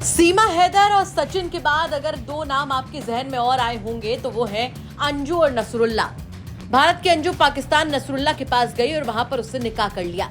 सीमा हैदर और सचिन के बाद अगर दो नाम आपके जहन में और आए होंगे तो वो है अंजू और नसरुल्ला। भारत की अंजू पाकिस्तान नसरुल्ला के पास गई और वहां पर उससे निकाह कर लिया।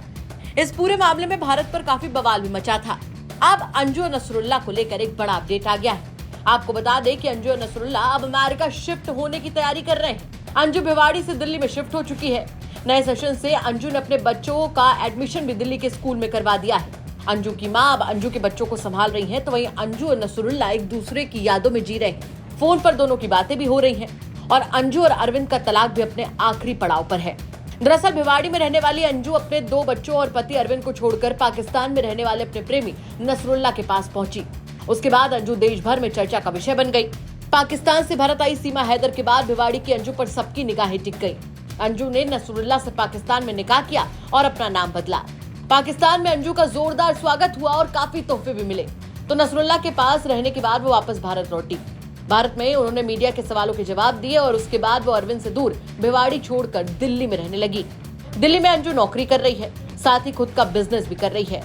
इस पूरे मामले में भारत पर काफी बवाल भी मचा था। अब अंजू और नसरुल्ला को लेकर एक बड़ा अपडेट आ गया है। आपको बता दें कि अंजू और नसरुल्ला अब अमेरिका शिफ्ट होने की तैयारी कर रहे हैं। अंजू भिवाड़ी से दिल्ली में शिफ्ट हो चुकी है। नए सेशन से अंजू ने अपने बच्चों का एडमिशन भी दिल्ली के स्कूल में करवा दिया है। अंजू की मां अब अंजू के बच्चों को संभाल रही हैं, तो वहीं अंजू और नसरुल्ला एक दूसरे की यादों में जी रहे हैं। फोन पर दोनों की बातें भी हो रही हैं और अंजू और अरविंद का तलाक भी अपने आखिरी पड़ाव पर है। दरअसल भिवाड़ी में रहने वाली अंजू अपने दो बच्चों और पति अरविंद को छोड़कर पाकिस्तान में रहने वाले अपने प्रेमी नसरुल्ला के पास पहुंची। उसके बाद अंजू देश भर में चर्चा का विषय बन गई। पाकिस्तान से भारत आई सीमा हैदर के बाद भिवाड़ी की अंजू पर सबकी निगाहें टिक गई। अंजू ने नसरुल्ला से पाकिस्तान में निकाह किया और अपना नाम बदला। पाकिस्तान में अंजू का जोरदार स्वागत हुआ और काफी तोहफे भी मिले। तो नसरुल्ला के पास रहने के बाद वो वापस भारत लौटी। भारत में उन्होंने मीडिया के सवालों के जवाब दिए और उसके बाद वो अरविंद से दूर भिवाड़ी छोड़कर दिल्ली में रहने लगी। दिल्ली में अंजू नौकरी कर रही है, साथ ही खुद का बिजनेस भी कर रही है।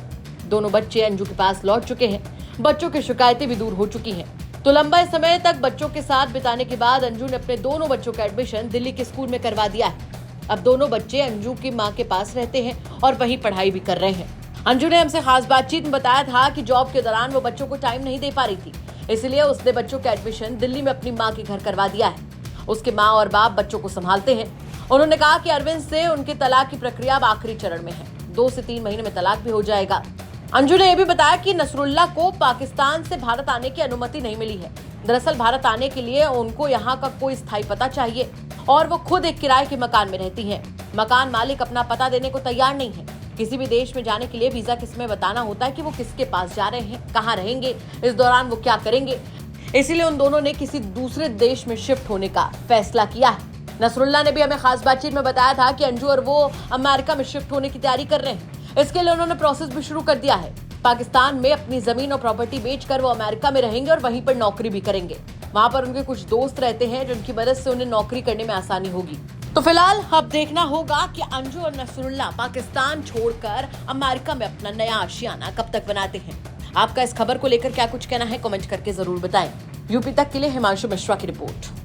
दोनों बच्चे अंजू के पास लौट चुके हैं। बच्चों की शिकायतें भी दूर हो चुकी हैं। तो लंबे समय तक बच्चों के साथ बिताने के बाद अंजू ने अपने दोनों बच्चों का एडमिशन दिल्ली के स्कूल में करवा दिया है। अब दोनों बच्चे अंजू की मां के पास रहते हैं और वहीं पढ़ाई भी कर रहे हैं। अंजू ने हमसे खास बातचीत में बताया था कि जॉब के दौरान वो बच्चों को टाइम नहीं दे पा रही थी, इसलिए उसने बच्चों का एडमिशन दिल्ली में अपनी मां के घर करवा दिया है। उसके मां और बाप बच्चों को संभालते हैं। उन्होंने कहा कि अरविंद से उनके तलाक की प्रक्रिया अब आखिरी चरण में है। 2 से 3 महीने में तलाक भी हो जाएगा। अंजू ने यह भी बताया कि नसरुल्ला को पाकिस्तान से भारत आने की अनुमति नहीं मिली है। दरअसल भारत आने के लिए उनको यहाँ का कोई स्थायी पता चाहिए और वो खुद एक किराए के मकान में रहती हैं। मकान मालिक अपना पता देने को तैयार नहीं है। किसी भी देश में जाने के लिए वीजा किसमें बताना होता है कि वो किसके पास जा रहे हैं, कहाँ रहेंगे, इस दौरान वो क्या करेंगे। इसीलिए उन दोनों ने किसी दूसरे देश में शिफ्ट होने का फैसला किया है। नसरुल्ला ने भी हमें खास बातचीत में बताया था कि अंजू और वो अमेरिका में शिफ्ट होने की तैयारी कर रहे हैं। इसके लिए उन्होंने प्रोसेस भी शुरू कर दिया है। पाकिस्तान में अपनी जमीन और प्रॉपर्टी बेचकर वो अमेरिका में रहेंगे और वहीं पर नौकरी भी करेंगे। वहां पर उनके कुछ दोस्त रहते हैं जिनकी मदद से उन्हें नौकरी करने में आसानी होगी। तो फिलहाल अब देखना होगा कि अंजू और नसरुल्ला पाकिस्तान छोड़कर अमेरिका में अपना नया आशियाना कब तक बनाते हैं। आपका इस खबर को लेकर क्या कुछ कहना है, कमेंट करके जरूर बताएं। यूपी तक के लिए हिमांशु मिश्रा की रिपोर्ट।